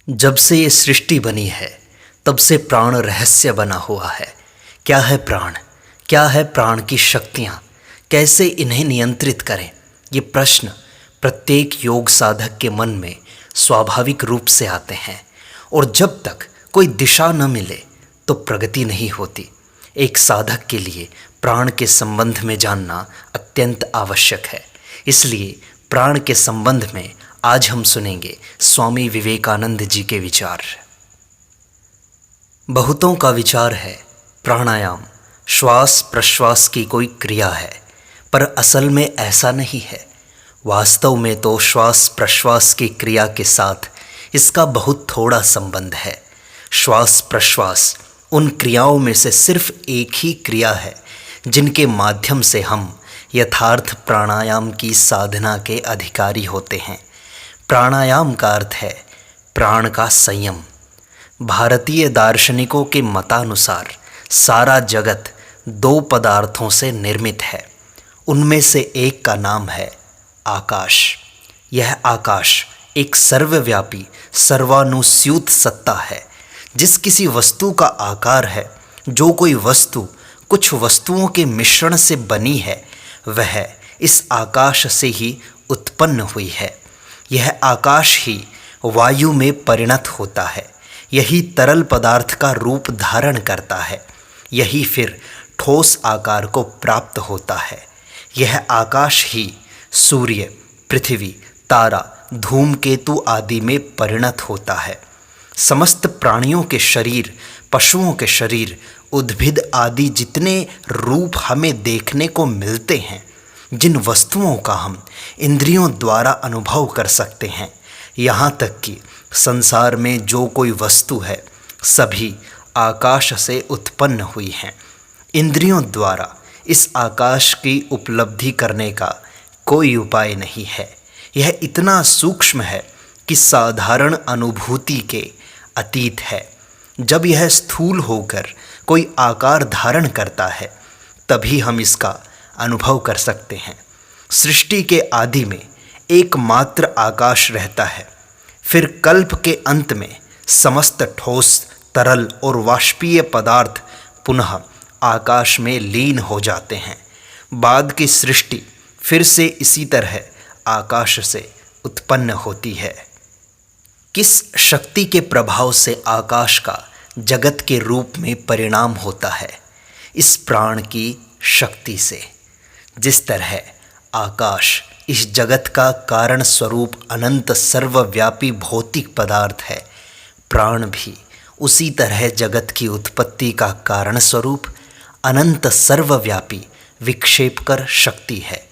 जब से ये सृष्टि बनी है तब से प्राण रहस्य बना हुआ है। क्या है प्राण? क्या है प्राण की शक्तियाँ? कैसे इन्हें नियंत्रित करें? ये प्रश्न प्रत्येक योग साधक के मन में स्वाभाविक रूप से आते हैं और जब तक कोई दिशा न मिले तो प्रगति नहीं होती। एक साधक के लिए प्राण के संबंध में जानना अत्यंत आवश्यक है। इसलिए प्राण के संबंध में आज हम सुनेंगे स्वामी विवेकानंद जी के विचार। बहुतों का विचार है प्राणायाम श्वास प्रश्वास की कोई क्रिया है, पर असल में ऐसा नहीं है। वास्तव में तो श्वास प्रश्वास की क्रिया के साथ इसका बहुत थोड़ा संबंध है। श्वास प्रश्वास उन क्रियाओं में से सिर्फ एक ही क्रिया है जिनके माध्यम से हम यथार्थ प्राणायाम की साधना के अधिकारी होते हैं। प्राणायाम का अर्थ है प्राण का संयम। भारतीय दार्शनिकों के मतानुसार सारा जगत दो पदार्थों से निर्मित है। उनमें से एक का नाम है आकाश। यह आकाश एक सर्वव्यापी सर्वानुस्यूत सत्ता है। जिस किसी वस्तु का आकार है, जो कोई वस्तु कुछ वस्तुओं के मिश्रण से बनी है, वह इस आकाश से ही उत्पन्न हुई है। यह आकाश ही वायु में परिणत होता है। यही तरल पदार्थ का रूप धारण करता है। यही फिर ठोस आकार को प्राप्त होता है। यह आकाश ही सूर्य, पृथ्वी, तारा, धूमकेतु आदि में परिणत होता है। समस्त प्राणियों के शरीर, पशुओं के शरीर, उद्भिद आदि जितने रूप हमें देखने को मिलते हैं, जिन वस्तुओं का हम इंद्रियों द्वारा अनुभव कर सकते हैं, यहाँ तक कि संसार में जो कोई वस्तु है, सभी आकाश से उत्पन्न हुई हैं। इंद्रियों द्वारा इस आकाश की उपलब्धि करने का कोई उपाय नहीं है। यह इतना सूक्ष्म है कि साधारण अनुभूति के अतीत है। जब यह स्थूल होकर कोई आकार धारण करता है, तभी हम इसका अनुभव कर सकते हैं। सृष्टि के आदि में एकमात्र आकाश रहता है। फिर कल्प के अंत में समस्त ठोस, तरल और वाष्पीय पदार्थ पुनः आकाश में लीन हो जाते हैं। बाद की सृष्टि फिर से इसी तरह आकाश से उत्पन्न होती है। किस शक्ति के प्रभाव से आकाश का जगत के रूप में परिणाम होता है? इस प्राण की शक्ति से। जिस तरह आकाश इस जगत का कारण स्वरूप अनंत सर्वव्यापी भौतिक पदार्थ है, प्राण भी उसी तरह जगत की उत्पत्ति का कारण स्वरूप अनंत सर्वव्यापी विक्षेपकर शक्ति है।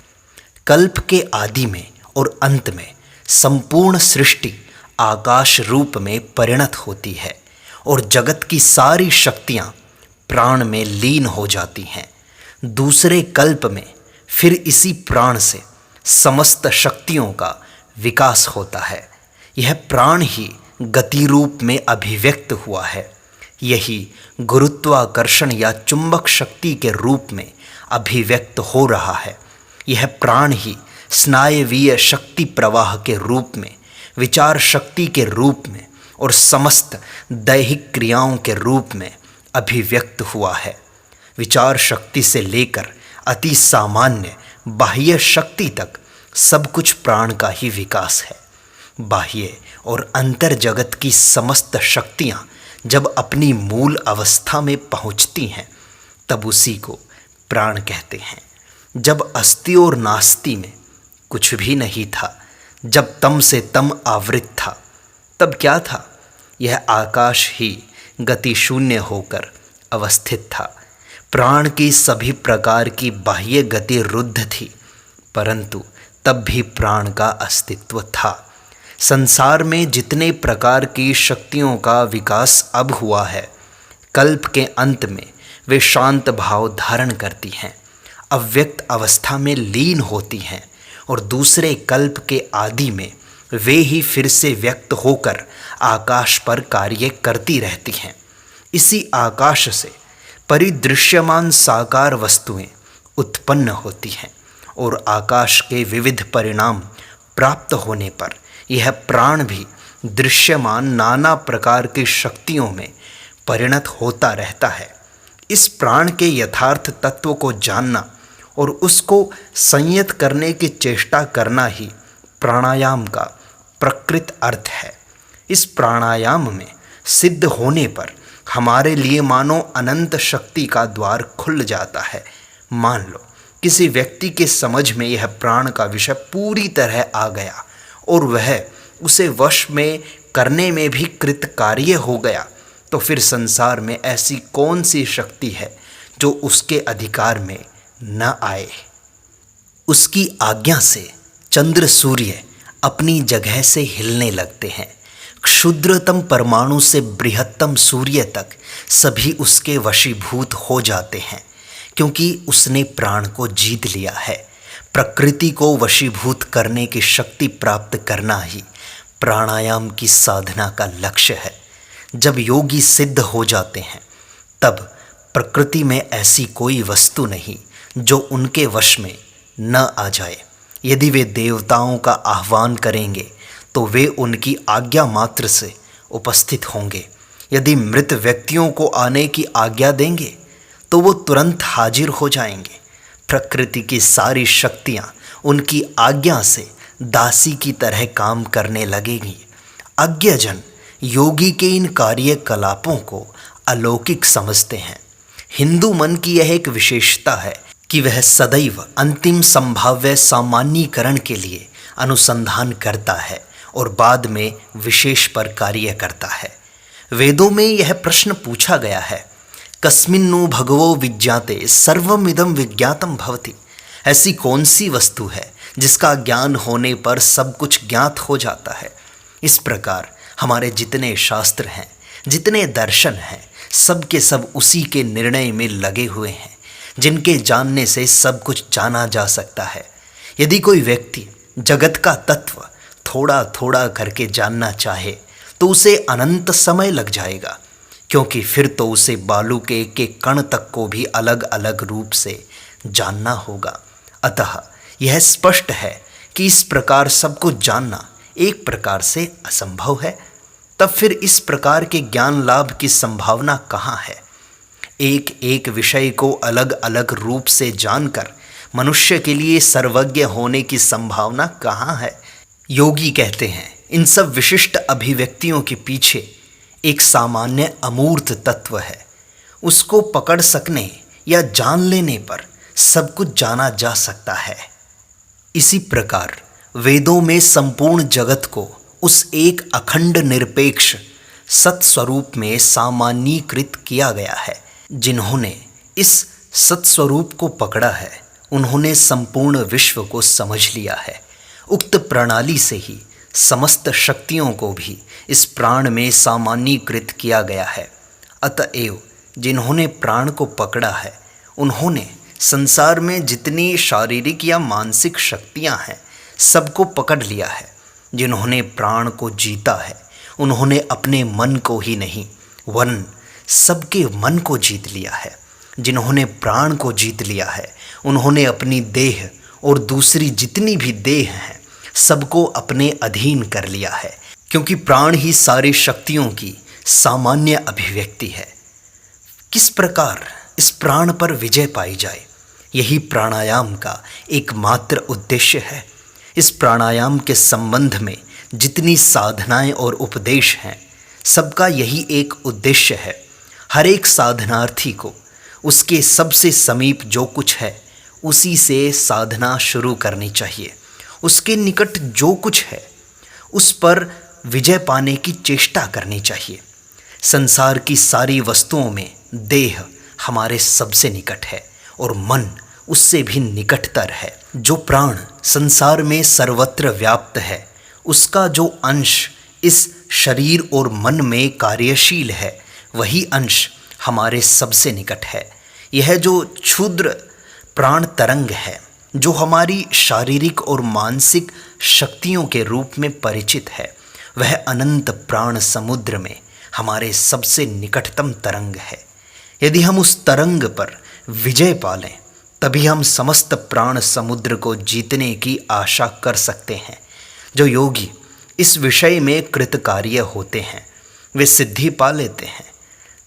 कल्प के आदि में और अंत में संपूर्ण सृष्टि आकाश रूप में परिणत होती है और जगत की सारी शक्तियाँ प्राण में लीन हो जाती हैं। दूसरे कल्प में फिर इसी प्राण से समस्त शक्तियों का विकास होता है। यह प्राण ही गति रूप में अभिव्यक्त हुआ है। यही गुरुत्वाकर्षण या चुंबक शक्ति के रूप में अभिव्यक्त हो रहा है। यह प्राण ही स्नायवीय शक्ति प्रवाह के रूप में, विचार शक्ति के रूप में और समस्त दैहिक क्रियाओं के रूप में अभिव्यक्त हुआ है। विचार शक्ति से लेकर अति सामान्य बाह्य शक्ति तक सब कुछ प्राण का ही विकास है। बाह्य और अंतर जगत की समस्त शक्तियाँ जब अपनी मूल अवस्था में पहुँचती हैं, तब उसी को प्राण कहते हैं। जब अस्ति और नास्ति में कुछ भी नहीं था, जब तम से तम आवृत था, तब क्या था? यह आकाश ही गति शून्य होकर अवस्थित था। प्राण की सभी प्रकार की बाह्य गति रुद्ध थी, परंतु तब भी प्राण का अस्तित्व था। संसार में जितने प्रकार की शक्तियों का विकास अब हुआ है, कल्प के अंत में वे शांत भाव धारण करती हैं, अव्यक्त अवस्था में लीन होती हैं और दूसरे कल्प के आदि में वे ही फिर से व्यक्त होकर आकाश पर कार्य करती रहती हैं। इसी आकाश से परिदृश्यमान साकार वस्तुएं उत्पन्न होती हैं और आकाश के विविध परिणाम प्राप्त होने पर यह प्राण भी दृश्यमान नाना प्रकार की शक्तियों में परिणत होता रहता है। इस प्राण के यथार्थ तत्व को जानना और उसको संयत करने की चेष्टा करना ही प्राणायाम का प्रकृत अर्थ है। इस प्राणायाम में सिद्ध होने पर हमारे लिए मानो अनंत शक्ति का द्वार खुल जाता है। मान लो किसी व्यक्ति के समझ में यह प्राण का विषय पूरी तरह आ गया और वह उसे वश में करने में भी कृतकार्य हो गया, तो फिर संसार में ऐसी कौन सी शक्ति है जो उसके अधिकार में न आए। उसकी आज्ञा से चंद्र सूर्य अपनी जगह से हिलने लगते हैं। क्षुद्रतम परमाणु से बृहत्तम सूर्य तक सभी उसके वशीभूत हो जाते हैं, क्योंकि उसने प्राण को जीत लिया है। प्रकृति को वशीभूत करने की शक्ति प्राप्त करना ही प्राणायाम की साधना का लक्ष्य है। जब योगी सिद्ध हो जाते हैं तब प्रकृति में ऐसी कोई वस्तु नहीं जो उनके वश में न आ जाए। यदि वे देवताओं का आह्वान करेंगे तो वे उनकी आज्ञा मात्र से उपस्थित होंगे। यदि मृत व्यक्तियों को आने की आज्ञा देंगे तो वो तुरंत हाजिर हो जाएंगे। प्रकृति की सारी शक्तियाँ उनकी आज्ञा से दासी की तरह काम करने लगेंगी। अज्ञजन योगी के इन कार्यकलापों को अलौकिक समझते हैं। हिंदू मन की यह एक विशेषता है कि वह सदैव अंतिम संभाव्य सामान्यीकरण के लिए अनुसंधान करता है और बाद में विशेष पर कार्य करता है। वेदों में यह प्रश्न पूछा गया है, कस्मिन्नु भगवो विज्ञाते सर्वमिदं विज्ञातम भवति। ऐसी कौन सी वस्तु है जिसका ज्ञान होने पर सब कुछ ज्ञात हो जाता है। इस प्रकार हमारे जितने शास्त्र हैं, जितने दर्शन हैं, सब के सब उसी के निर्णय में लगे हुए हैं, जिनके जानने से सब कुछ जाना जा सकता है। यदि कोई व्यक्ति जगत का तत्व थोड़ा थोड़ा करके जानना चाहे तो उसे अनंत समय लग जाएगा, क्योंकि फिर तो उसे बालू के एक कण तक को भी अलग अलग रूप से जानना होगा। अतः यह स्पष्ट है कि इस प्रकार सब कुछ जानना एक प्रकार से असंभव है। तब फिर इस प्रकार के ज्ञान लाभ की संभावना कहाँ है। एक एक विषय को अलग अलग रूप से जानकर मनुष्य के लिए सर्वज्ञ होने की संभावना कहाँ है। योगी कहते हैं इन सब विशिष्ट अभिव्यक्तियों के पीछे एक सामान्य अमूर्त तत्व है। उसको पकड़ सकने या जान लेने पर सब कुछ जाना जा सकता है। इसी प्रकार वेदों में संपूर्ण जगत को उस एक अखंड निरपेक्ष सत्स्वरूप में सामान्यीकृत किया गया है। जिन्होंने इस सत्स्वरूप को पकड़ा है उन्होंने संपूर्ण विश्व को समझ लिया है। उक्त प्रणाली से ही समस्त शक्तियों को भी इस प्राण में सामान्यीकृत किया गया है। अतएव जिन्होंने प्राण को पकड़ा है उन्होंने संसार में जितनी शारीरिक या मानसिक शक्तियां हैं सबको पकड़ लिया है। जिन्होंने प्राण को जीता है उन्होंने अपने मन को ही नहीं वरन सबके मन को जीत लिया है। जिन्होंने प्राण को जीत लिया है उन्होंने अपनी देह और दूसरी जितनी भी देह हैं सबको अपने अधीन कर लिया है, क्योंकि प्राण ही सारी शक्तियों की सामान्य अभिव्यक्ति है। किस प्रकार इस प्राण पर विजय पाई जाए, यही प्राणायाम का एकमात्र उद्देश्य है। इस प्राणायाम के संबंध में जितनी साधनाएं और उपदेश हैं सबका यही एक उद्देश्य है। हर एक साधनार्थी को उसके सबसे समीप जो कुछ है उसी से साधना शुरू करनी चाहिए। उसके निकट जो कुछ है उस पर विजय पाने की चेष्टा करनी चाहिए। संसार की सारी वस्तुओं में देह हमारे सबसे निकट है और मन उससे भी निकटतर है। जो प्राण संसार में सर्वत्र व्याप्त है उसका जो अंश इस शरीर और मन में कार्यशील है वही अंश हमारे सबसे निकट है। यह जो क्षुद्र प्राण तरंग है जो हमारी शारीरिक और मानसिक शक्तियों के रूप में परिचित है वह अनंत प्राण समुद्र में हमारे सबसे निकटतम तरंग है। यदि हम उस तरंग पर विजय पा लें तभी हम समस्त प्राण समुद्र को जीतने की आशा कर सकते हैं। जो योगी इस विषय में कृतकार्य होते हैं, वे सिद्धि पा लेते हैं,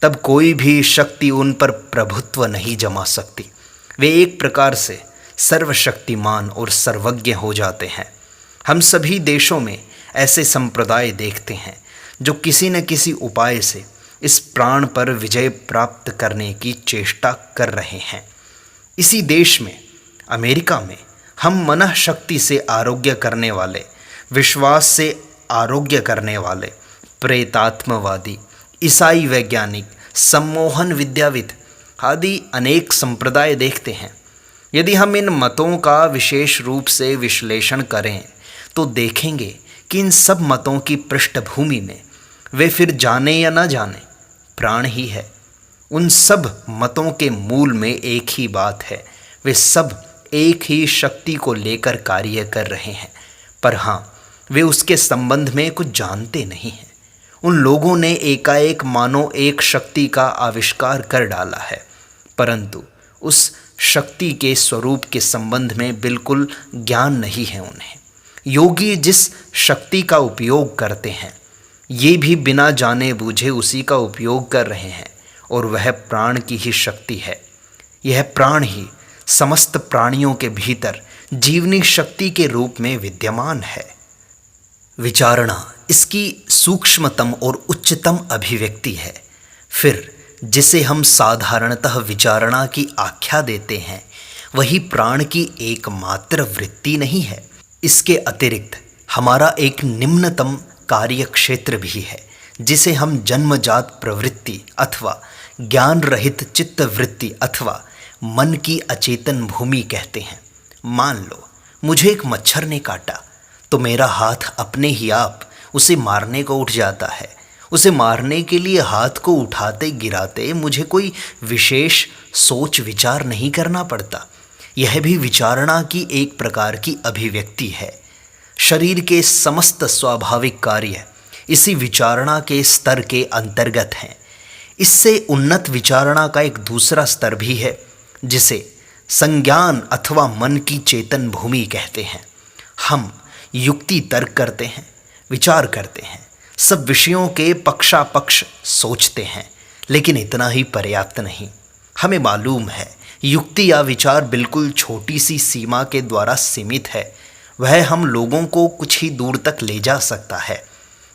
तब कोई भी शक्ति उन पर प्रभुत्व नहीं जमा सकती। वे एक प्रकार से सर्वशक्तिमान और सर्वज्ञ हो जाते हैं। हम सभी देशों में ऐसे संप्रदाय देखते हैं जो किसी न किसी उपाय से इस प्राण पर विजय प्राप्त करने की चेष्टा कर रहे हैं। इसी देश में, अमेरिका में, हम मनः शक्ति से आरोग्य करने वाले, विश्वास से आरोग्य करने वाले, प्रेतात्मवादी, ईसाई वैज्ञानिक, सम्मोहन विद्याविद आदि अनेक संप्रदाय देखते हैं। यदि हम इन मतों का विशेष रूप से विश्लेषण करें तो देखेंगे कि इन सब मतों की पृष्ठभूमि में, वे फिर जाने या न जाने, प्राण ही है। उन सब मतों के मूल में एक ही बात है, वे सब एक ही शक्ति को लेकर कार्य कर रहे हैं, पर हाँ, वे उसके संबंध में कुछ जानते नहीं हैं। उन लोगों ने एकाएक मानो एक शक्ति का आविष्कार कर डाला है, परंतु उस शक्ति के स्वरूप के संबंध में बिल्कुल ज्ञान नहीं है उन्हें। योगी जिस शक्ति का उपयोग करते हैं, ये भी बिना जाने बूझे उसी का उपयोग कर रहे हैं, और वह प्राण की ही शक्ति है। यह प्राण ही समस्त प्राणियों के भीतर जीवनी शक्ति के रूप में विद्यमान है। विचारणा इसकी सूक्ष्मतम और उच्चतम अभिव्यक्ति है। फिर जिसे हम साधारणतः विचारणा की आख्या देते हैं, वही प्राण की एकमात्र वृत्ति नहीं है। इसके अतिरिक्त हमारा एक निम्नतम कार्य क्षेत्र भी है, जिसे हम जन्मजात प्रवृत्ति अथवा ज्ञान रहित चित्त वृत्ति अथवा मन की अचेतन भूमि कहते हैं। मान लो मुझे एक मच्छर ने काटा, तो मेरा हाथ अपने ही आप उसे मारने को उठ जाता है। उसे मारने के लिए हाथ को उठाते गिराते मुझे कोई विशेष सोच विचार नहीं करना पड़ता। यह भी विचारणा की एक प्रकार की अभिव्यक्ति है। शरीर के समस्त स्वाभाविक कार्य इसी विचारणा के स्तर के अंतर्गत हैं। इससे उन्नत विचारणा का एक दूसरा स्तर भी है, जिसे संज्ञान अथवा मन की चेतन भूमि कहते हैं। हम युक्ति तर्क करते हैं, विचार करते हैं, सब विषयों के पक्षापक्ष सोचते हैं, लेकिन इतना ही पर्याप्त नहीं। हमें मालूम है युक्ति या विचार बिल्कुल छोटी सी सीमा के द्वारा सीमित है। वह हम लोगों को कुछ ही दूर तक ले जा सकता है,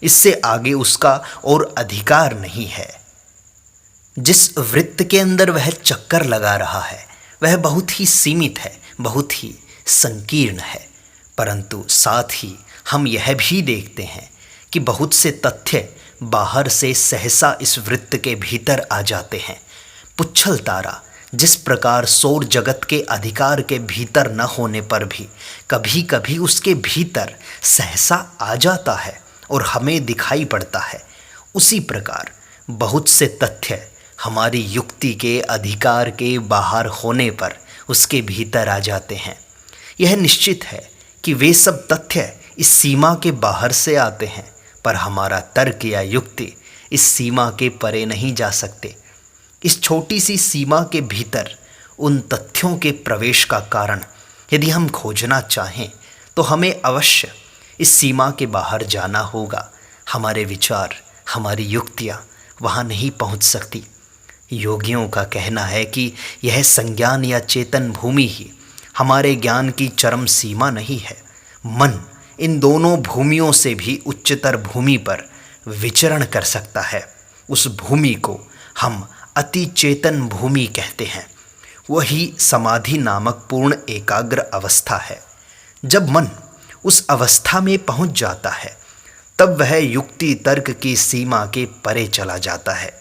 इससे आगे उसका और अधिकार नहीं है। जिस वृत्त के अंदर वह चक्कर लगा रहा है, वह बहुत ही सीमित है, बहुत ही संकीर्ण है, परंतु साथ ही हम यह भी देखते हैं कि बहुत से तथ्य बाहर से सहसा इस वृत्त के भीतर आ जाते हैं। पुच्छल तारा जिस प्रकार सौर जगत के अधिकार के भीतर न होने पर भी कभी कभी उसके भीतर सहसा आ जाता है और हमें दिखाई पड़ता है, उसी प्रकार बहुत से तथ्य हमारी युक्ति के अधिकार के बाहर होने पर उसके भीतर आ जाते हैं। यह निश्चित है कि वे सब तथ्य इस सीमा के बाहर से आते हैं, पर हमारा तर्क या युक्ति इस सीमा के परे नहीं जा सकते। इस छोटी सी सीमा के भीतर उन तथ्यों के प्रवेश का कारण यदि हम खोजना चाहें तो हमें अवश्य इस सीमा के बाहर जाना होगा। हमारे विचार, हमारी युक्तियाँ वहाँ नहीं पहुँच सकती। योगियों का कहना है कि यह संज्ञान या चेतन भूमि ही हमारे ज्ञान की चरम सीमा नहीं है। मन इन दोनों भूमियों से भी उच्चतर भूमि पर विचरण कर सकता है। उस भूमि को हम अति चेतन भूमि कहते हैं। वही समाधि नामक पूर्ण एकाग्र अवस्था है। जब मन उस अवस्था में पहुंच जाता है, तब वह युक्ति तर्क की सीमा के परे चला जाता है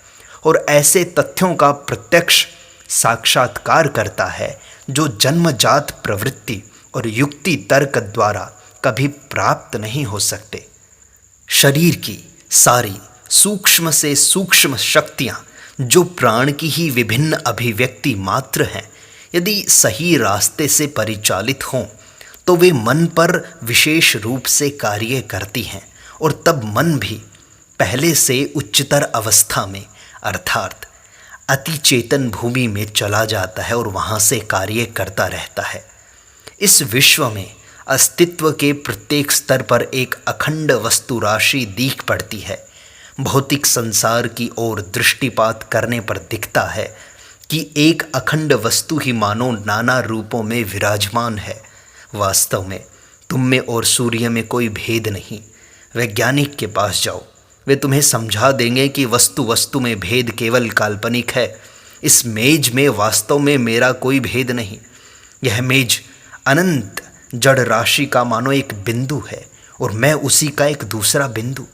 और ऐसे तथ्यों का प्रत्यक्ष साक्षात्कार करता है जो जन्मजात प्रवृत्ति और युक्ति तर्क द्वारा कभी प्राप्त नहीं हो सकते। शरीर की सारी सूक्ष्म से सूक्ष्म शक्तियाँ जो प्राण की ही विभिन्न अभिव्यक्ति मात्र हैं, यदि सही रास्ते से परिचालित हों तो वे मन पर विशेष रूप से कार्य करती हैं और तब मन भी पहले से उच्चतर अवस्था में अर्थात अति चेतन भूमि में चला जाता है और वहाँ से कार्य करता रहता है। इस विश्व में अस्तित्व के प्रत्येक स्तर पर एक अखंड वस्तु राशि दीख पड़ती है। भौतिक संसार की ओर दृष्टिपात करने पर दिखता है कि एक अखंड वस्तु ही मानो नाना रूपों में विराजमान है। वास्तव में तुम में और सूर्य में कोई भेद नहीं। वैज्ञानिक के पास जाओ, वे तुम्हें समझा देंगे कि वस्तु वस्तु में भेद केवल काल्पनिक है। इस मेज में वास्तव में मेरा कोई भेद नहीं। यह मेज अनंत जड़ राशि का मानो एक बिंदु है और मैं उसी का एक दूसरा बिंदु।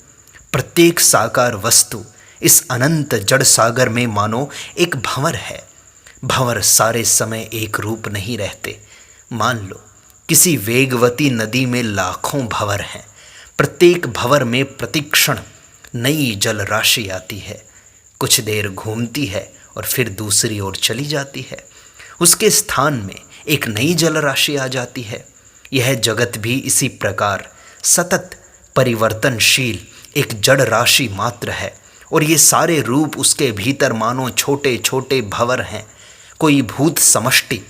प्रत्येक साकार वस्तु इस अनंत जड़ सागर में मानो एक भंवर है। भंवर सारे समय एक रूप नहीं रहते। मान लो किसी वेगवती नदी में लाखों भंवर हैं। प्रत्येक भंवर में प्रतिक्षण नई जल राशि आती है, कुछ देर घूमती है और फिर दूसरी ओर चली जाती है। उसके स्थान में एक नई जल राशि आ जाती है। यह जगत भी इसी प्रकार सतत परिवर्तनशील एक जड़ राशि मात्र है और ये सारे रूप उसके भीतर मानो छोटे छोटे भंवर हैं। कोई भूत समष्टि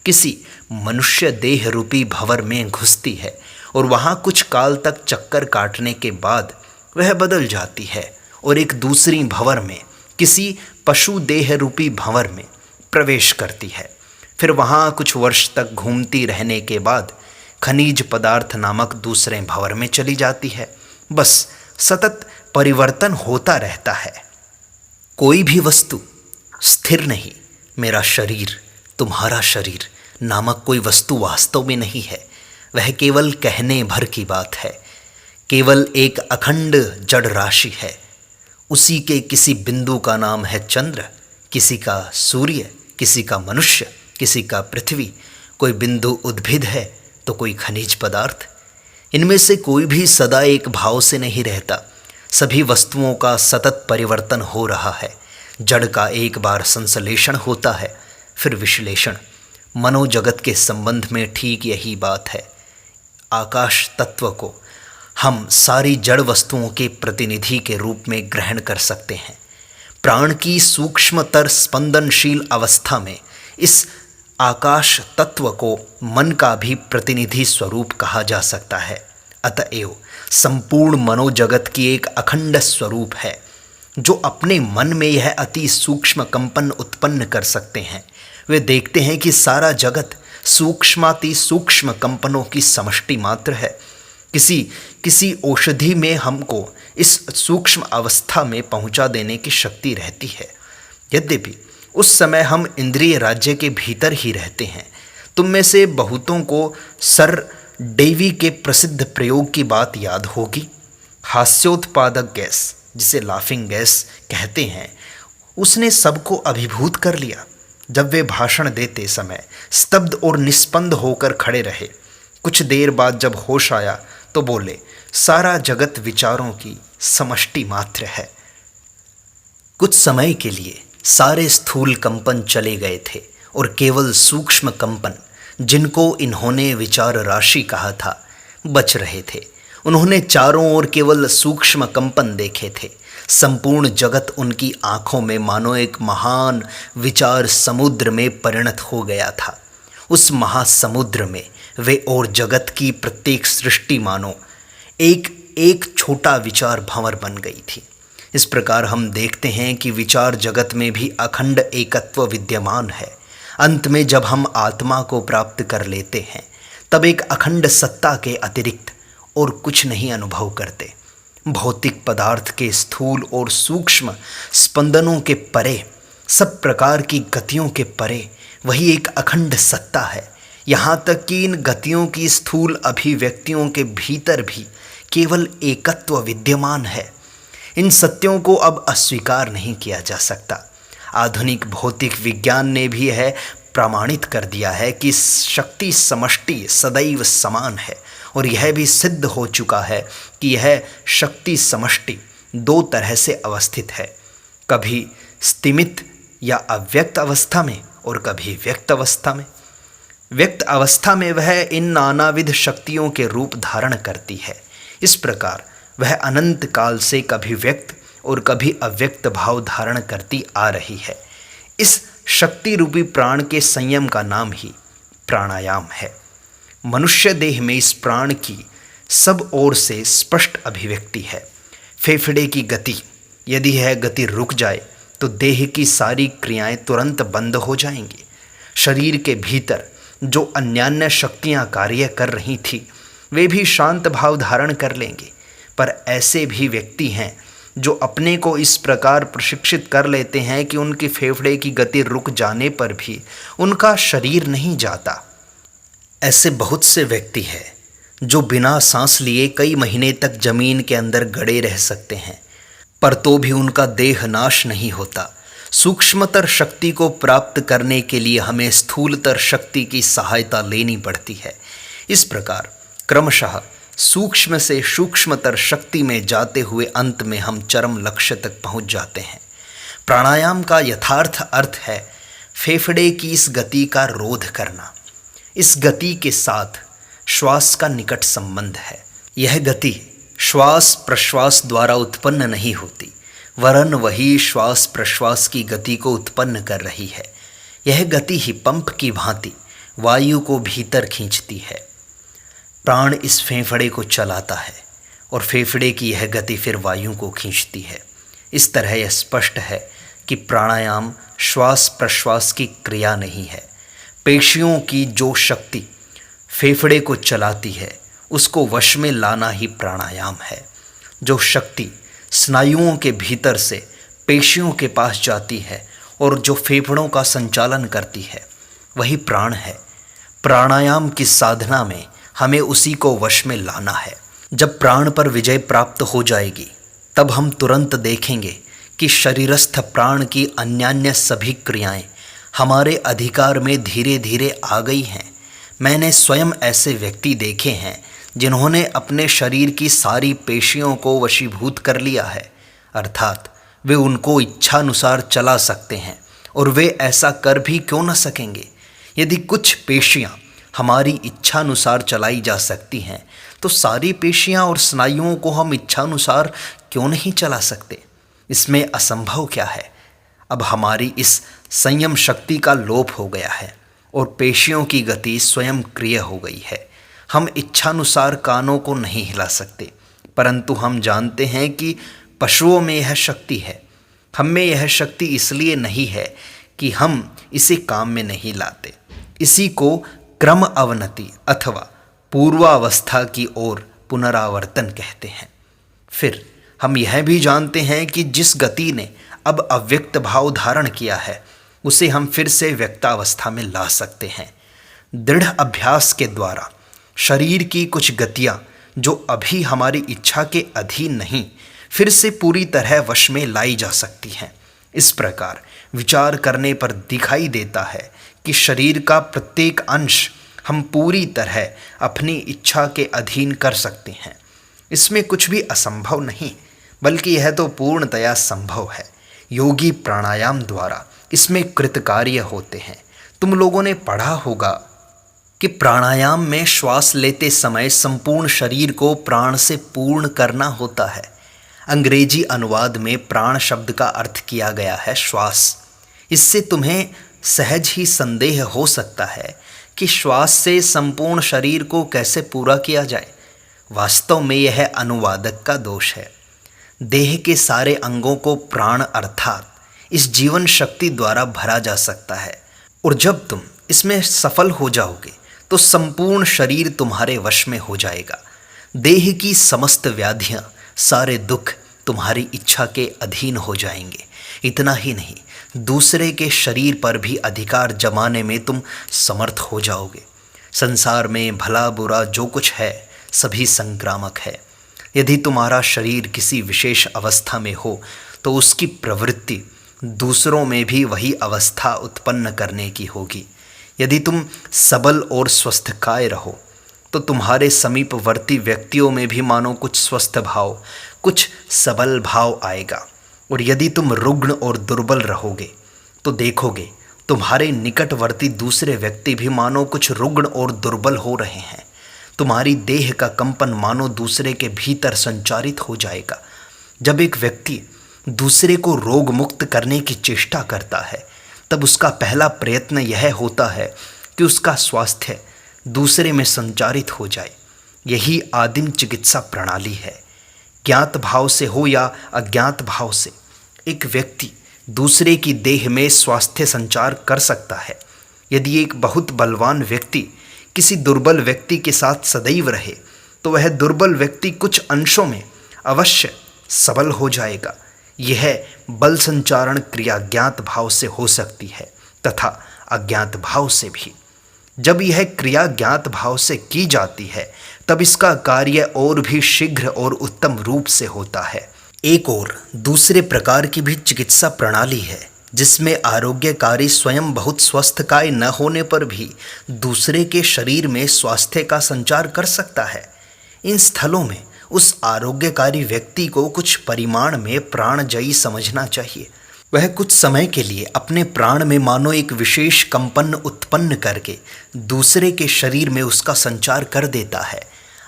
किसी मनुष्य देह रूपी भंवर में घुसती है और वहाँ कुछ काल तक चक्कर काटने के बाद वह बदल जाती है और एक दूसरी भंवर में किसी पशु देह रूपी भंवर में प्रवेश करती है। फिर वहाँ कुछ वर्ष तक घूमती रहने के बाद खनिज पदार्थ नामक दूसरे भंवर में चली जाती है। बस सतत परिवर्तन होता रहता है। कोई भी वस्तु स्थिर नहीं। मेरा शरीर, तुम्हारा शरीर नामक कोई वस्तु वास्तव में नहीं है। वह केवल कहने भर की बात है। केवल एक अखंड जड़ राशि है। उसी के किसी बिंदु का नाम है चंद्र, किसी का सूर्य, किसी का मनुष्य, किसी का पृथ्वी। कोई बिंदु उद्भिद है तो कोई खनिज पदार्थ। इनमें से कोई भी सदा एक भाव से नहीं रहता। सभी वस्तुओं का सतत परिवर्तन हो रहा है। जड़ का एक बार संश्लेषण होता है, फिर विश्लेषण। मनोजगत के संबंध में ठीक यही बात है। आकाश तत्व को हम सारी जड़ वस्तुओं के प्रतिनिधि के रूप में ग्रहण कर सकते हैं। प्राण की सूक्ष्मतर स्पंदनशील अवस्था में इस आकाश तत्व को मन का भी प्रतिनिधि स्वरूप कहा जा सकता है। अतएव संपूर्ण मनोजगत की एक अखंड स्वरूप है। जो अपने मन में यह अति सूक्ष्म कंपन उत्पन्न कर सकते हैं, वे देखते हैं कि सारा जगत सूक्ष्माति सूक्ष्म कंपनों की समष्टि मात्र है। किसी औषधि में हमको इस सूक्ष्म अवस्था में पहुंचा देने की शक्ति रहती है। यद्यपि उस समय हम इंद्रिय राज्य के भीतर ही रहते हैं। तुम में से बहुतों को सर डेवी के प्रसिद्ध प्रयोग की बात याद होगी। हास्योत्पादक गैस, जिसे लाफिंग गैस कहते हैं, उसने सबको अभिभूत कर लिया। जब वे भाषण देते समय स्तब्ध और निस्पंद होकर खड़े रहे। कुछ देर बाद जब होश आया तो बोले, सारा जगत विचारों की समष्टि मात्र है। कुछ समय के लिए सारे स्थूल कंपन चले गए थे और केवल सूक्ष्म कंपन, जिनको इन्होंने विचार राशि कहा था, बच रहे थे। उन्होंने चारों ओर केवल सूक्ष्म कंपन देखे थे। संपूर्ण जगत उनकी आंखों में मानो एक महान विचार समुद्र में परिणत हो गया था। उस महासमुद्र में वे और जगत की प्रत्येक सृष्टि मानो एक छोटा विचार भंवर बन गई थी। इस प्रकार हम देखते हैं कि विचार जगत में भी अखंड एकत्व विद्यमान है। अंत में जब हम आत्मा को प्राप्त कर लेते हैं, तब एक अखंड सत्ता के अतिरिक्त और कुछ नहीं अनुभव करते। भौतिक पदार्थ के स्थूल और सूक्ष्म स्पंदनों के परे, सब प्रकार की गतियों के परे वही एक अखंड सत्ता है। यहाँ तक कि इन गतियों की स्थूल अभिव्यक्तियों के भीतर भी केवल एकत्व विद्यमान है। इन सत्यों को अब अस्वीकार नहीं किया जा सकता। आधुनिक भौतिक विज्ञान ने भी यह प्रमाणित कर दिया है कि शक्ति समष्टि सदैव समान है और यह भी सिद्ध हो चुका है कि यह शक्ति समष्टि दो तरह से अवस्थित है, कभी स्तिमित या अव्यक्त अवस्था में और कभी व्यक्त अवस्था में। व्यक्त अवस्था में वह इन नानाविध शक्तियों के रूप धारण करती है। इस प्रकार वह अनंत काल से कभी व्यक्त और कभी अव्यक्त भाव धारण करती आ रही है। इस शक्ति रूपी प्राण के संयम का नाम ही प्राणायाम है। मनुष्य देह में इस प्राण की सब ओर से स्पष्ट अभिव्यक्ति है। फेफड़े की गति, यदि यह गति रुक जाए तो देह की सारी क्रियाएं तुरंत बंद हो जाएंगी। शरीर के भीतर जो अन्यान्य शक्तियां कार्य कर रही थी वे भी शांत भाव धारण कर लेंगे। पर ऐसे भी व्यक्ति हैं जो अपने को इस प्रकार प्रशिक्षित कर लेते हैं कि उनके फेफड़े की गति रुक जाने पर भी उनका शरीर नहीं जाता। ऐसे बहुत से व्यक्ति हैं जो बिना सांस लिए कई महीने तक जमीन के अंदर गड़े रह सकते हैं, पर तो भी उनका देह नाश नहीं होता। सूक्ष्मतर शक्ति को प्राप्त करने के लिए हमें स्थूलतर शक्ति की सहायता लेनी पड़ती है। इस प्रकार क्रमशः सूक्ष्म से सूक्ष्मतर शक्ति में जाते हुए अंत में हम चरम लक्ष्य तक पहुंच जाते हैं। प्राणायाम का यथार्थ अर्थ है फेफड़े की इस गति का रोध करना। इस गति के साथ श्वास का निकट संबंध है। यह गति श्वास प्रश्वास द्वारा उत्पन्न नहीं होती, वरन वही श्वास प्रश्वास की गति को उत्पन्न कर रही है। यह गति ही पंप की भांति वायु को भीतर खींचती है। प्राण इस फेफड़े को चलाता है और फेफड़े की यह गति फिर वायु को खींचती है। इस तरह यह स्पष्ट है कि प्राणायाम श्वास प्रश्वास की क्रिया नहीं है। पेशियों की जो शक्ति फेफड़े को चलाती है उसको वश में लाना ही प्राणायाम है। जो शक्ति स्नायुओं के भीतर से पेशियों के पास जाती है और जो फेफड़ों का संचालन करती है वही प्राण है। प्राणायाम की साधना में हमें उसी को वश में लाना है। जब प्राण पर विजय प्राप्त हो जाएगी तब हम तुरंत देखेंगे कि शरीरस्थ प्राण की अन्यान्य सभी क्रियाएं हमारे अधिकार में धीरे धीरे आ गई हैं। मैंने स्वयं ऐसे व्यक्ति देखे हैं जिन्होंने अपने शरीर की सारी पेशियों को वशीभूत कर लिया है, अर्थात वे उनको इच्छानुसार चला सकते हैं। और वे ऐसा कर भी क्यों न सकेंगे? यदि कुछ पेशियां हमारी इच्छानुसार चलाई जा सकती हैं तो सारी पेशियां और स्नायुओं को हम इच्छानुसार क्यों नहीं चला सकते? इसमें असंभव क्या है? अब हमारी इस संयम शक्ति का लोप हो गया है और पेशियों की गति स्वयं क्रिय हो गई है। हम इच्छानुसार कानों को नहीं हिला सकते, परंतु हम जानते हैं कि पशुओं में यह शक्ति है। हम में यह शक्ति इसलिए नहीं है कि हम इसे काम में नहीं लाते। इसी को क्रम अवनति अथवा पूर्वावस्था की ओर पुनरावर्तन कहते हैं। फिर हम यह भी जानते हैं कि जिस गति ने अब अव्यक्त भाव धारण किया है उसे हम फिर से व्यक्तावस्था में ला सकते हैं। दृढ़ अभ्यास के द्वारा शरीर की कुछ गतियां जो अभी हमारी इच्छा के अधीन नहीं, फिर से पूरी तरह वश में लाई जा सकती हैं। इस प्रकार विचार करने पर दिखाई देता है कि शरीर का प्रत्येक अंश हम पूरी तरह अपनी इच्छा के अधीन कर सकते हैं। इसमें कुछ भी असंभव नहीं, बल्कि यह तो पूर्णतया संभव है। योगी प्राणायाम द्वारा इसमें कृतकार्य होते हैं। तुम लोगों ने पढ़ा होगा कि प्राणायाम में श्वास लेते समय संपूर्ण शरीर को प्राण से पूर्ण करना होता है। अंग्रेजी अनुवाद में प्राण शब्द का अर्थ किया गया है श्वास। इससे तुम्हें सहज ही संदेह हो सकता है कि श्वास से संपूर्ण शरीर को कैसे पूरा किया जाए। वास्तव में यह अनुवादक का दोष है। देह के सारे अंगों को प्राण अर्थात इस जीवन शक्ति द्वारा भरा जा सकता है, और जब तुम इसमें सफल हो जाओगे तो संपूर्ण शरीर तुम्हारे वश में हो जाएगा। देह की समस्त व्याधियां, सारे दुख तुम्हारी इच्छा के अधीन हो जाएंगे। इतना ही नहीं, दूसरे के शरीर पर भी अधिकार जमाने में तुम समर्थ हो जाओगे। संसार में भला बुरा जो कुछ है सभी संक्रामक है। यदि तुम्हारा शरीर किसी विशेष अवस्था में हो तो उसकी प्रवृत्ति दूसरों में भी वही अवस्था उत्पन्न करने की होगी। यदि तुम सबल और स्वस्थकाय रहो तो तुम्हारे समीपवर्ती व्यक्तियों में भी मानो कुछ स्वस्थ भाव, कुछ सबल भाव आएगा। और यदि तुम रुग्ण और दुर्बल रहोगे तो देखोगे तुम्हारे निकटवर्ती दूसरे व्यक्ति भी मानो कुछ रुग्ण और दुर्बल हो रहे हैं। तुम्हारी देह का कंपन मानो दूसरे के भीतर संचारित हो जाएगा। जब एक व्यक्ति दूसरे को रोग मुक्त करने की चेष्टा करता है तब उसका पहला प्रयत्न यह होता है कि उसका स्वास्थ्य दूसरे में संचारित हो जाए। यही आदिम चिकित्सा प्रणाली है। ज्ञात भाव से हो या अज्ञात भाव से एक व्यक्ति दूसरे की देह में स्वास्थ्य संचार कर सकता है। यदि एक बहुत बलवान व्यक्ति किसी दुर्बल व्यक्ति के साथ सदैव रहे तो वह दुर्बल व्यक्ति कुछ अंशों में अवश्य सबल हो जाएगा। यह बल संचारण क्रिया ज्ञात भाव से हो सकती है तथा अज्ञात भाव से भी। जब यह क्रिया ज्ञात भाव से की जाती है तब इसका कार्य और भी शीघ्र और उत्तम रूप से होता है। एक और दूसरे प्रकार की भी चिकित्सा प्रणाली है जिसमें आरोग्यकारी स्वयं बहुत स्वस्थकाय न होने पर भी दूसरे के शरीर में स्वास्थ्य का संचार कर सकता है। इन स्थलों में उस आरोग्यकारी व्यक्ति को कुछ परिमाण में प्राणजयी समझना चाहिए। वह कुछ समय के लिए अपने प्राण में मानो एक विशेष कंपन उत्पन्न करके दूसरे के शरीर में उसका संचार कर देता है।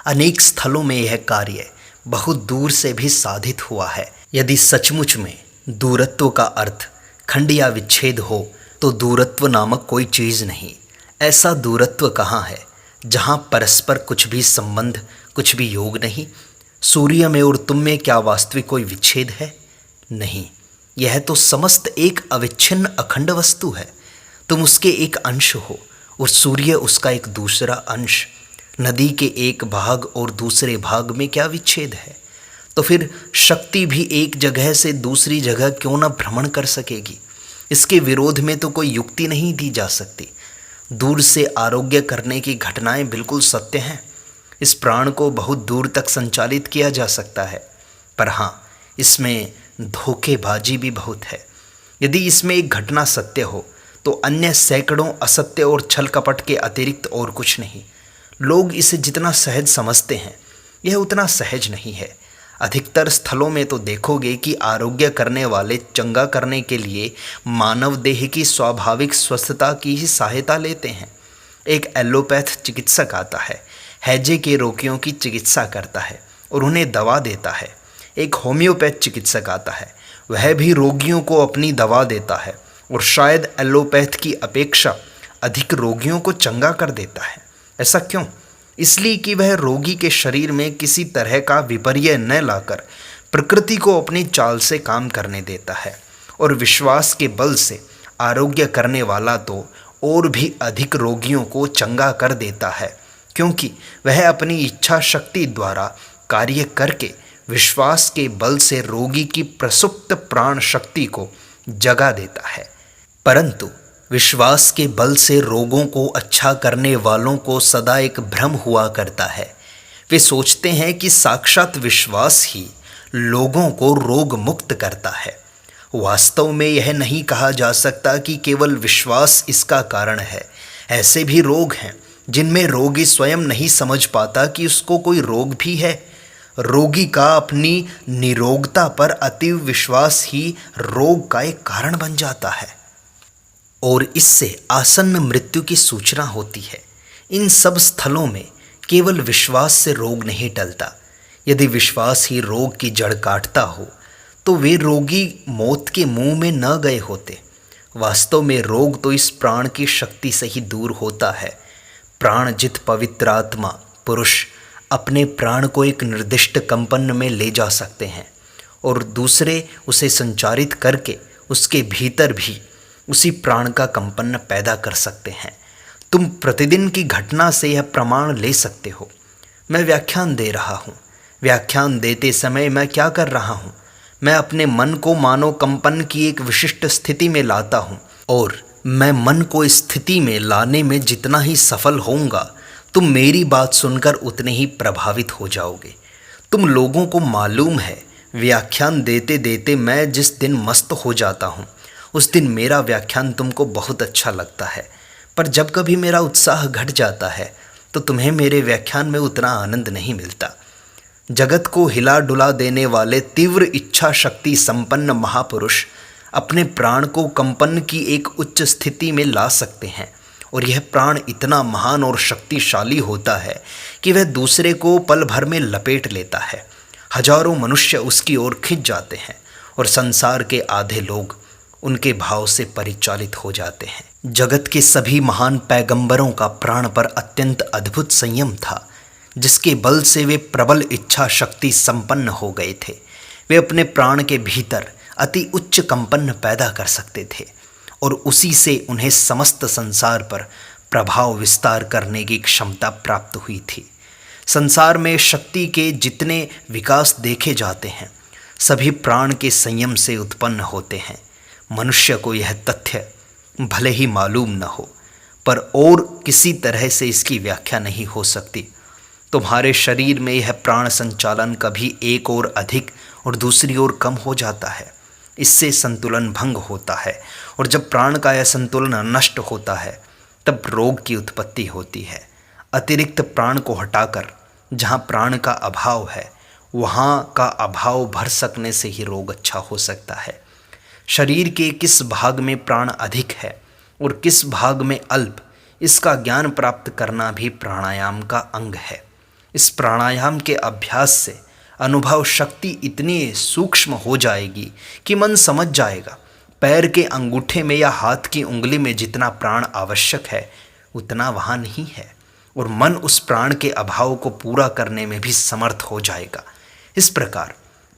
अनेक स्थलों में यह कार्य बहुत दूर से भी साधित हुआ है। यदि सचमुच में दूरत्व का अर्थ खंड या विच्छेद हो तो दूरत्व नामक कोई चीज़ नहीं। ऐसा दूरत्व कहाँ है जहाँ परस्पर कुछ भी संबंध, कुछ भी योग नहीं। सूर्य में और तुम में क्या वास्तविक कोई विच्छेद है? नहीं, यह तो समस्त एक अविच्छिन्न अखंड वस्तु है। तुम उसके एक अंश हो और सूर्य उसका एक दूसरा अंश। नदी के एक भाग और दूसरे भाग में क्या विच्छेद है? तो फिर शक्ति भी एक जगह से दूसरी जगह क्यों न भ्रमण कर सकेगी? इसके विरोध में तो कोई युक्ति नहीं दी जा सकती। दूर से आरोग्य करने की घटनाएं बिल्कुल सत्य हैं। इस प्राण को बहुत दूर तक संचालित किया जा सकता है, पर हाँ, इसमें धोखेबाजी भी बहुत है। यदि इसमें एक घटना सत्य हो तो अन्य सैकड़ों असत्य और छल कपट के अतिरिक्त और कुछ नहीं। लोग इसे जितना सहज समझते हैं यह उतना सहज नहीं है। अधिकतर स्थलों में तो देखोगे कि आरोग्य करने वाले चंगा करने के लिए मानव देह की स्वाभाविक स्वस्थता की ही सहायता लेते हैं। एक एलोपैथ चिकित्सक आता है, हैजे के रोगियों की चिकित्सा करता है और उन्हें दवा देता है। एक होम्योपैथ चिकित्सक आता है, वह भी रोगियों को अपनी दवा देता है और शायद एलोपैथ की अपेक्षा अधिक रोगियों को चंगा कर देता है। ऐसा क्यों? इसलिए कि वह रोगी के शरीर में किसी तरह का विपर्य न लाकर प्रकृति को अपनी चाल से काम करने देता है। और विश्वास के बल से आरोग्य करने वाला तो और भी अधिक रोगियों को चंगा कर देता है, क्योंकि वह अपनी इच्छा शक्ति द्वारा कार्य करके विश्वास के बल से रोगी की प्रसुप्त प्राण शक्ति को जगा देता है। परंतु विश्वास के बल से रोगों को अच्छा करने वालों को सदा एक भ्रम हुआ करता है। वे सोचते हैं कि साक्षात विश्वास ही लोगों को रोग मुक्त करता है। वास्तव में यह नहीं कहा जा सकता कि केवल विश्वास इसका कारण है। ऐसे भी रोग हैं जिनमें रोगी स्वयं नहीं समझ पाता कि उसको कोई रोग भी है। रोगी का अपनी निरोगता पर अतीव विश्वास ही रोग का एक कारण बन जाता है और इससे आसन्न मृत्यु की सूचना होती है। इन सब स्थलों में केवल विश्वास से रोग नहीं टलता। यदि विश्वास ही रोग की जड़ काटता हो तो वे रोगी मौत के मुंह में न गए होते। वास्तव में रोग तो इस प्राण की शक्ति से ही दूर होता है। प्राणजित पवित्र आत्मा पुरुष अपने प्राण को एक निर्दिष्ट कंपन में ले जा सकते हैं और दूसरे उसे संचारित करके उसके भीतर भी उसी प्राण का कंपन पैदा कर सकते हैं। तुम प्रतिदिन की घटना से यह प्रमाण ले सकते हो। मैं व्याख्यान दे रहा हूँ। व्याख्यान देते समय मैं क्या कर रहा हूँ? मैं अपने मन को मानो कंपन की एक विशिष्ट स्थिति में लाता हूँ और मैं मन को इस स्थिति में लाने में जितना ही सफल होऊंगा तुम मेरी बात सुनकर उतने ही प्रभावित हो जाओगे। तुम लोगों को मालूम है, व्याख्यान देते देते मैं जिस दिन मस्त हो जाता हूँ उस दिन मेरा व्याख्यान तुमको बहुत अच्छा लगता है, पर जब कभी मेरा उत्साह घट जाता है तो तुम्हें मेरे व्याख्यान में उतना आनंद नहीं मिलता। जगत को हिला डुला देने वाले तीव्र इच्छा शक्ति संपन्न महापुरुष अपने प्राण को कंपन की एक उच्च स्थिति में ला सकते हैं और यह प्राण इतना महान और शक्तिशाली होता है कि वह दूसरे को पल भर में लपेट लेता है। हजारों मनुष्य उसकी ओर खिंच जाते हैं और संसार के आधे लोग उनके भाव से परिचालित हो जाते हैं। जगत के सभी महान पैगंबरों का प्राण पर अत्यंत अद्भुत संयम था, जिसके बल से वे प्रबल इच्छा शक्ति संपन्न हो गए थे। वे अपने प्राण के भीतर अति उच्च कंपन पैदा कर सकते थे और उसी से उन्हें समस्त संसार पर प्रभाव विस्तार करने की क्षमता प्राप्त हुई थी। संसार में शक्ति के जितने विकास देखे जाते हैं सभी प्राण के संयम से उत्पन्न होते हैं। मनुष्य को यह तथ्य भले ही मालूम न हो, पर और किसी तरह से इसकी व्याख्या नहीं हो सकती। तुम्हारे शरीर में यह प्राण संचालन कभी एक ओर अधिक और दूसरी ओर कम हो जाता है। इससे संतुलन भंग होता है और जब प्राण का यह संतुलन नष्ट होता है तब रोग की उत्पत्ति होती है। अतिरिक्त प्राण को हटाकर जहाँ प्राण का अभाव है वहाँ का अभाव भर सकने से ही रोग अच्छा हो सकता है। शरीर के किस भाग में प्राण अधिक है और किस भाग में अल्प, इसका ज्ञान प्राप्त करना भी प्राणायाम का अंग है। इस प्राणायाम के अभ्यास से अनुभव शक्ति इतनी सूक्ष्म हो जाएगी कि मन समझ जाएगा पैर के अंगूठे में या हाथ की उंगली में जितना प्राण आवश्यक है उतना वहाँ नहीं है, और मन उस प्राण के अभाव को पूरा करने में भी समर्थ हो जाएगा। इस प्रकार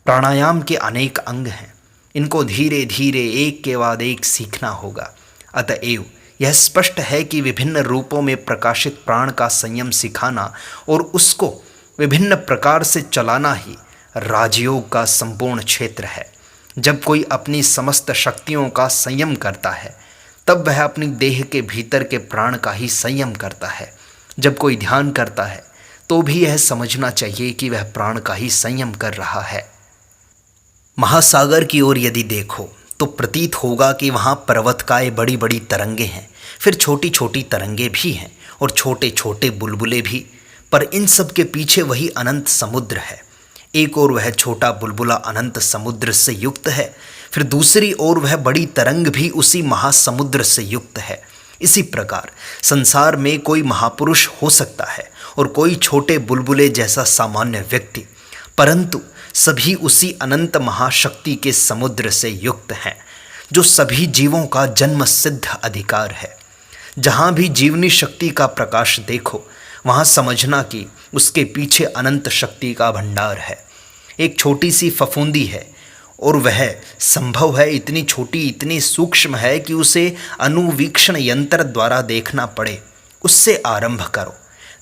प्राणायाम के अनेक अंग हैं, इनको धीरे धीरे एक के बाद एक सीखना होगा। अतएव यह स्पष्ट है कि विभिन्न रूपों में प्रकाशित प्राण का संयम सिखाना और उसको विभिन्न प्रकार से चलाना ही राजयोग का संपूर्ण क्षेत्र है। जब कोई अपनी समस्त शक्तियों का संयम करता है तब वह अपनी देह के भीतर के प्राण का ही संयम करता है। जब कोई ध्यान करता है तो भी यह समझना चाहिए कि वह प्राण का ही संयम कर रहा है। महासागर की ओर यदि देखो तो प्रतीत होगा कि वहाँ पर्वतकाय बड़ी बड़ी तरंगे हैं, फिर छोटी छोटी तरंगे भी हैं और छोटे छोटे बुलबुले भी, पर इन सब के पीछे वही अनंत समुद्र है। एक ओर वह छोटा बुलबुला अनंत समुद्र से युक्त है, फिर दूसरी ओर वह बड़ी तरंग भी उसी महासमुद्र से युक्त है। इसी प्रकार संसार में कोई महापुरुष हो सकता है और कोई छोटे बुलबुले जैसा सामान्य व्यक्ति, परंतु सभी उसी अनंत महाशक्ति के समुद्र से युक्त हैं, जो सभी जीवों का जन्म सिद्ध अधिकार है। जहाँ भी जीवनी शक्ति का प्रकाश देखो वहाँ समझना कि उसके पीछे अनंत शक्ति का भंडार है। एक छोटी सी फफूंदी है और वह संभव है इतनी छोटी, इतनी सूक्ष्म है कि उसे अनुवीक्षण यंत्र द्वारा देखना पड़े। उससे आरंभ करो,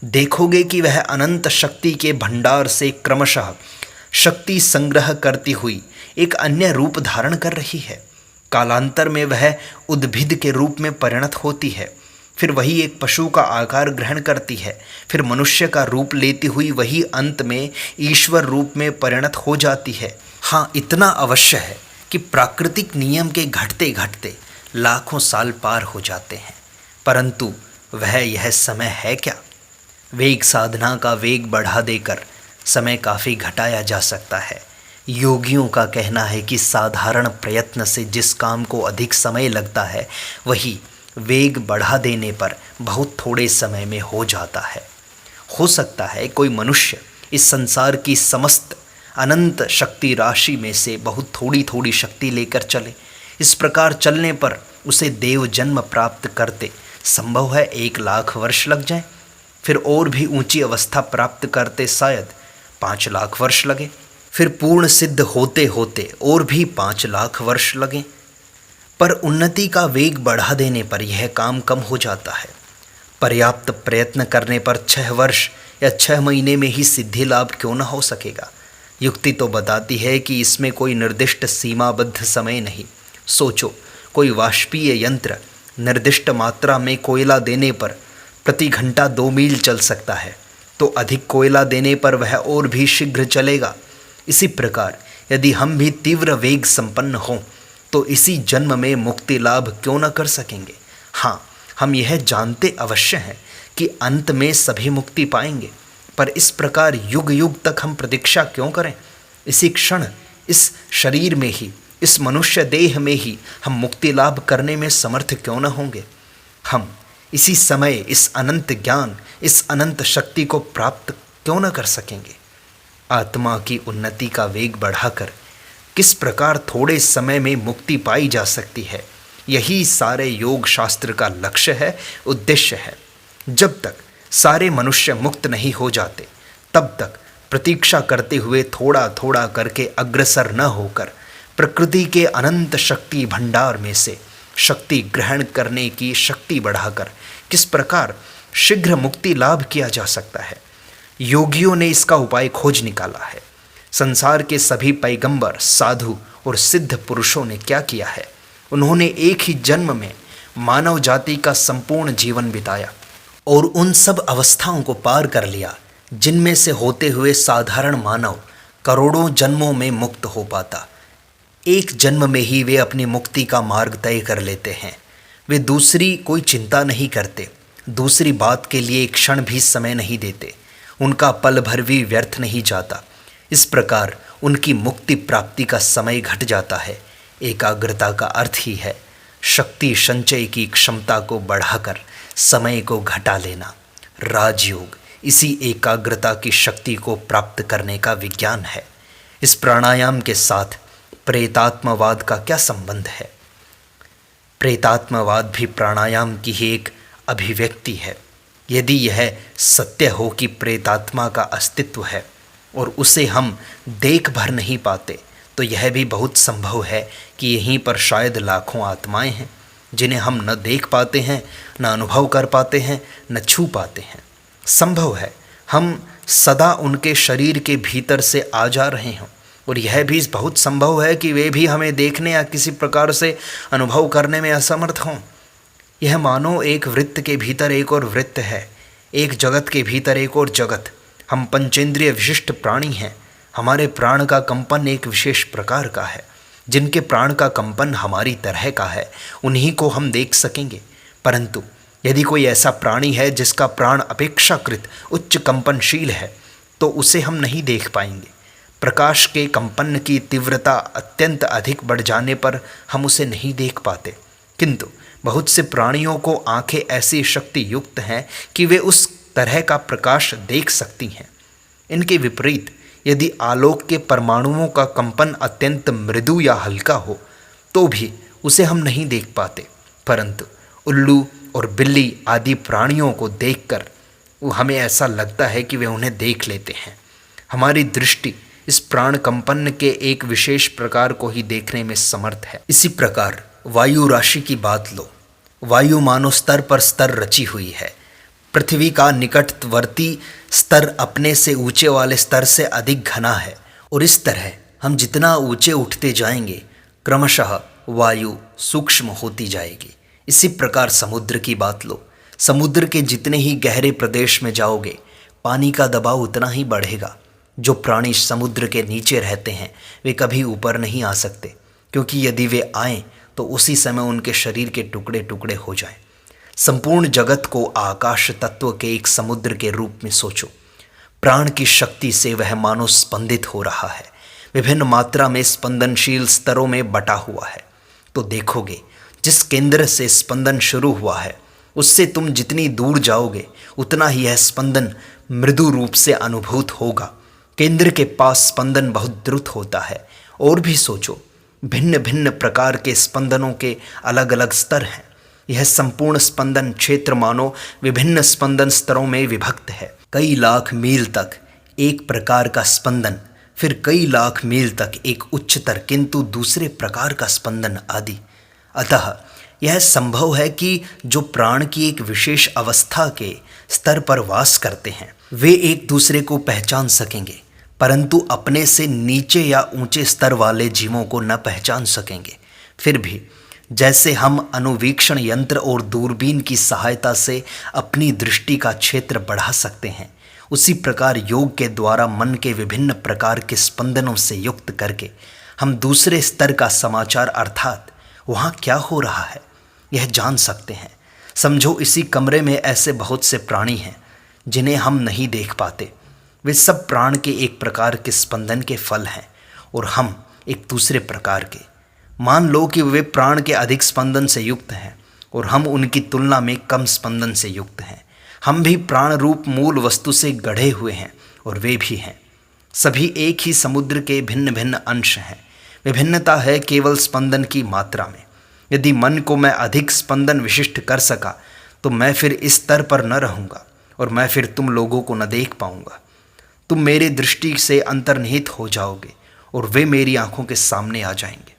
देखोगे कि वह अनंत शक्ति के भंडार से क्रमशः शक्ति संग्रह करती हुई एक अन्य रूप धारण कर रही है। कालांतर में वह उद्भिद के रूप में परिणत होती है, फिर वही एक पशु का आकार ग्रहण करती है, फिर मनुष्य का रूप लेती हुई वही अंत में ईश्वर रूप में परिणत हो जाती है। हाँ, इतना अवश्य है कि प्राकृतिक नियम के घटते घटते लाखों साल पार हो जाते हैं, परंतु वह यह समय है क्या? वेग साधना का वेग बढ़ा देकर समय काफ़ी घटाया जा सकता है। योगियों का कहना है कि साधारण प्रयत्न से जिस काम को अधिक समय लगता है वही वेग बढ़ा देने पर बहुत थोड़े समय में हो जाता है। हो सकता है कोई मनुष्य इस संसार की समस्त अनंत शक्ति राशि में से बहुत थोड़ी थोड़ी शक्ति लेकर चले। इस प्रकार चलने पर उसे देव जन्म प्राप्त करते संभव है 1,00,000 वर्ष लग जाए, फिर और भी ऊंची अवस्था प्राप्त करते शायद 5,00,000 वर्ष लगे, फिर पूर्ण सिद्ध होते होते और भी 5,00,000 वर्ष लगें। पर उन्नति का वेग बढ़ा देने पर यह काम कम हो जाता है। पर्याप्त प्रयत्न करने पर 6 वर्ष या 6 महीने में ही सिद्धि लाभ क्यों न हो सकेगा? युक्ति तो बताती है कि इसमें कोई निर्दिष्ट सीमाबद्ध समय नहीं। सोचो, कोई वाष्पीय यंत्र निर्दिष्ट मात्रा में कोयला देने पर प्रति घंटा 2 मील चल सकता है, तो अधिक कोयला देने पर वह और भी शीघ्र चलेगा। इसी प्रकार यदि हम भी तीव्र वेग संपन्न हों तो इसी जन्म में मुक्ति लाभ क्यों न कर सकेंगे? हाँ, हम यह जानते अवश्य हैं कि अंत में सभी मुक्ति पाएंगे, पर इस प्रकार युग युग तक हम प्रतीक्षा क्यों करें? इसी क्षण इस शरीर में ही, इस मनुष्य देह में ही हम मुक्ति लाभ करने में समर्थ क्यों न होंगे? हम इसी समय इस अनंत ज्ञान, इस अनंत शक्ति को प्राप्त क्यों न कर सकेंगे? आत्मा की उन्नति का वेग बढ़ाकर किस प्रकार थोड़े समय में मुक्ति पाई जा सकती है, यही सारे योग शास्त्र का लक्ष्य है, उद्देश्य है। जब तक सारे मनुष्य मुक्त नहीं हो जाते तब तक प्रतीक्षा करते हुए थोड़ा थोड़ा करके अग्रसर न होकर प्रकृति के अनंत शक्ति भंडार में से शक्ति ग्रहण करने की शक्ति बढ़ाकर किस प्रकार शीघ्र मुक्ति लाभ किया जा सकता है, योगियों ने इसका उपाय खोज निकाला है। संसार के सभी पैगंबर, साधु और सिद्ध पुरुषों ने क्या किया है, उन्होंने एक ही जन्म में मानव जाति का संपूर्ण जीवन बिताया और उन सब अवस्थाओं को पार कर लिया जिनमें से होते हुए साधारण मानव करोड़ों जन्मों में मुक्त हो पाता। एक जन्म में ही वे अपनी मुक्ति का मार्ग तय कर लेते हैं। वे दूसरी कोई चिंता नहीं करते, दूसरी बात के लिए एक क्षण भी समय नहीं देते, उनका पल भर भी व्यर्थ नहीं जाता। इस प्रकार उनकी मुक्ति प्राप्ति का समय घट जाता है। एकाग्रता का अर्थ ही है शक्ति संचय की क्षमता को बढ़ाकर समय को घटा लेना। राजयोग इसी एकाग्रता की शक्ति को प्राप्त करने का विज्ञान है। इस प्राणायाम के साथ प्रेतात्मवाद का क्या संबंध है? प्रेतात्मवाद भी प्राणायाम की ही एक अभिव्यक्ति है। यदि यह सत्य हो कि प्रेतात्मा का अस्तित्व है और उसे हम देख भर नहीं पाते, तो यह भी बहुत संभव है कि यहीं पर शायद लाखों आत्माएं हैं जिन्हें हम न देख पाते हैं, न अनुभव कर पाते हैं, न छू पाते हैं। संभव है हम सदा उनके शरीर के भीतर से आ जा रहे हों, और यह भी बहुत संभव है कि वे भी हमें देखने या किसी प्रकार से अनुभव करने में असमर्थ हों। यह मानो एक वृत्त के भीतर एक और वृत्त है, एक जगत के भीतर एक और जगत। हम पंचेंद्रिय विशिष्ट प्राणी हैं। हमारे प्राण का कंपन एक विशेष प्रकार का है। जिनके प्राण का कंपन हमारी तरह का है उन्हीं को हम देख सकेंगे, परंतु यदि कोई ऐसा प्राणी है जिसका प्राण अपेक्षाकृत उच्च कंपनशील है तो उसे हम नहीं देख पाएंगे। प्रकाश के कंपन की तीव्रता अत्यंत अधिक बढ़ जाने पर हम उसे नहीं देख पाते, किंतु बहुत से प्राणियों को आंखें ऐसी शक्ति युक्त हैं कि वे उस तरह का प्रकाश देख सकती हैं। इनके विपरीत यदि आलोक के परमाणुओं का कंपन अत्यंत मृदु या हल्का हो तो भी उसे हम नहीं देख पाते, परंतु उल्लू और बिल्ली आदि प्राणियों को देखकर हमें ऐसा लगता है कि वे उन्हें देख लेते हैं। हमारी दृष्टि इस प्राण कंपन के एक विशेष प्रकार को ही देखने में समर्थ है। इसी प्रकार वायु राशि की बात लो। वायु मानो स्तर पर स्तर रची हुई है। पृथ्वी का निकटवर्ती स्तर अपने से ऊंचे वाले स्तर से अधिक घना है, और इस तरह हम जितना ऊंचे उठते जाएंगे क्रमशः वायु सूक्ष्म होती जाएगी। इसी प्रकार समुद्र की बात लो। समुद्र के जितने ही गहरे प्रदेश में जाओगे पानी का दबाव उतना ही बढ़ेगा। जो प्राणी समुद्र के नीचे रहते हैं वे कभी ऊपर नहीं आ सकते, क्योंकि यदि वे आएं तो उसी समय उनके शरीर के टुकड़े टुकड़े हो जाएं। संपूर्ण जगत को आकाश तत्व के एक समुद्र के रूप में सोचो। प्राण की शक्ति से वह मानो स्पंदित हो रहा है, विभिन्न मात्रा में स्पंदनशील स्तरों में बटा हुआ है। तो देखोगे जिस केंद्र से स्पंदन शुरू हुआ है उससे तुम जितनी दूर जाओगे उतना ही यह स्पंदन मृदु रूप से अनुभूत होगा। केंद्र के पास स्पंदन बहुत द्रुत होता है। और भी सोचो, भिन्न भिन्न प्रकार के स्पंदनों के अलग अलग स्तर हैं। यह संपूर्ण स्पंदन क्षेत्र मानो विभिन्न स्पंदन स्तरों में विभक्त है। कई लाख मील तक एक प्रकार का स्पंदन, फिर कई लाख मील तक एक उच्चतर किंतु दूसरे प्रकार का स्पंदन आदि। अतः यह संभव है कि जो प्राण की एक विशेष अवस्था के स्तर पर वास करते हैं वे एक दूसरे को पहचान सकेंगे, परंतु अपने से नीचे या ऊंचे स्तर वाले जीवों को न पहचान सकेंगे। फिर भी जैसे हम अनुवीक्षण यंत्र और दूरबीन की सहायता से अपनी दृष्टि का क्षेत्र बढ़ा सकते हैं, उसी प्रकार योग के द्वारा मन के विभिन्न प्रकार के स्पंदनों से युक्त करके हम दूसरे स्तर का समाचार अर्थात वहाँ क्या हो रहा है यह जान सकते हैं। समझो इसी कमरे में ऐसे बहुत से प्राणी हैं जिन्हें हम नहीं देख पाते। वे सब प्राण के एक प्रकार के स्पंदन के फल हैं और हम एक दूसरे प्रकार के। मान लो कि वे प्राण के अधिक स्पंदन से युक्त हैं और हम उनकी तुलना में कम स्पंदन से युक्त हैं। हम भी प्राण रूप मूल वस्तु से गढ़े हुए हैं और वे भी हैं। सभी एक ही समुद्र के भिन्न भिन्न अंश हैं। विभिन्नता है केवल स्पंदन की मात्रा में। यदि मन को मैं अधिक स्पंदन विशिष्ट कर सका तो मैं फिर इस स्तर पर न रहूँगा और मैं फिर तुम लोगों को न देख पाऊँगा। तुम मेरी दृष्टि से अंतर्निहित हो जाओगे और वे मेरी आंखों के सामने आ जाएंगे।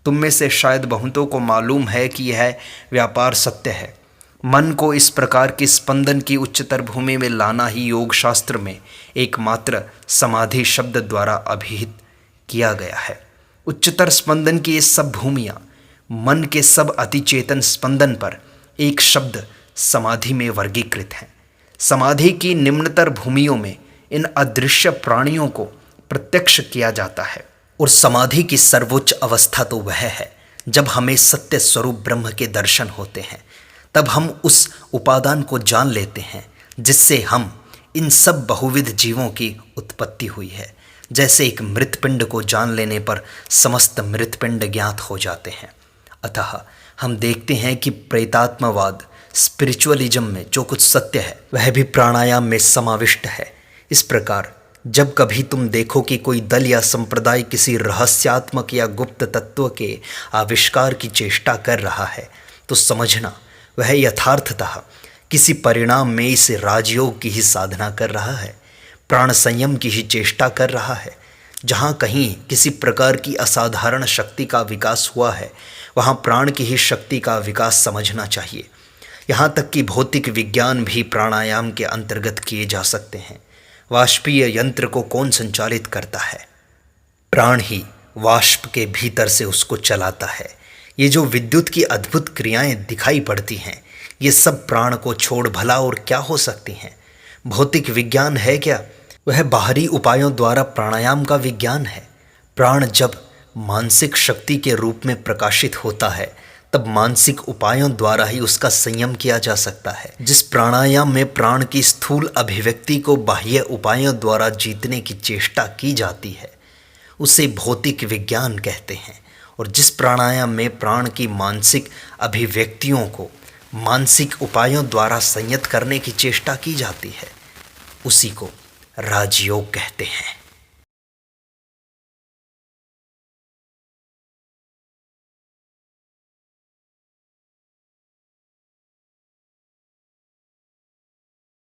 तुम में से शायद बहुतों को मालूम है कि यह व्यापार सत्य है। मन को इस प्रकार की स्पंदन की उच्चतर भूमि में लाना ही योग शास्त्र में एकमात्र समाधि शब्द द्वारा अभिहित किया गया है। उच्चतर स्पंदन की ये सब भूमियाँ मन के सब अतिचेतन स्पंदन पर एक शब्द समाधि में वर्गीकृत हैं। समाधि की निम्नतर भूमियों में इन अदृश्य प्राणियों को प्रत्यक्ष किया जाता है और समाधि की सर्वोच्च अवस्था तो वह है जब हमें सत्य स्वरूप ब्रह्म के दर्शन होते हैं। तब हम उस उपादान को जान लेते हैं जिससे हम इन सब बहुविध जीवों की उत्पत्ति हुई है। जैसे एक मृतपिंड को जान लेने पर समस्त मृतपिंड ज्ञात हो जाते हैं। अतः हम देखते हैं कि प्रेतात्मवाद स्पिरिचुअलिज्म में जो कुछ सत्य है वह भी प्राणायाम में समाविष्ट है। इस प्रकार जब कभी तुम देखो कि कोई दल या संप्रदाय किसी रहस्यात्मक या गुप्त तत्व के आविष्कार की चेष्टा कर रहा है तो समझना वह यथार्थतः किसी परिणाम में इस राजयोग की ही साधना कर रहा है, प्राण संयम की ही चेष्टा कर रहा है। जहाँ कहीं किसी प्रकार की असाधारण शक्ति का विकास हुआ है वहाँ प्राण की ही शक्ति का विकास समझना चाहिए। यहाँ तक कि भौतिक विज्ञान भी प्राणायाम के अंतर्गत किए जा सकते हैं। वाष्पीय यंत्र को कौन संचालित करता है? प्राण ही वाष्प के भीतर से उसको चलाता है। ये जो विद्युत की अद्भुत क्रियाएं दिखाई पड़ती हैं ये सब प्राण को छोड़ भला और क्या हो सकती हैं? भौतिक विज्ञान है क्या? वह बाहरी उपायों द्वारा प्राणायाम का विज्ञान है। प्राण जब मानसिक शक्ति के रूप में प्रकाशित होता है तब मानसिक उपायों द्वारा ही उसका संयम किया जा सकता है। जिस प्राणायाम में प्राण की स्थूल अभिव्यक्ति को बाह्य उपायों द्वारा जीतने की चेष्टा की जाती है उसे भौतिक विज्ञान कहते हैं। और जिस प्राणायाम में प्राण की मानसिक अभिव्यक्तियों को मानसिक उपायों द्वारा संयत करने की चेष्टा की जाती है उसी को राजयोग कहते हैं।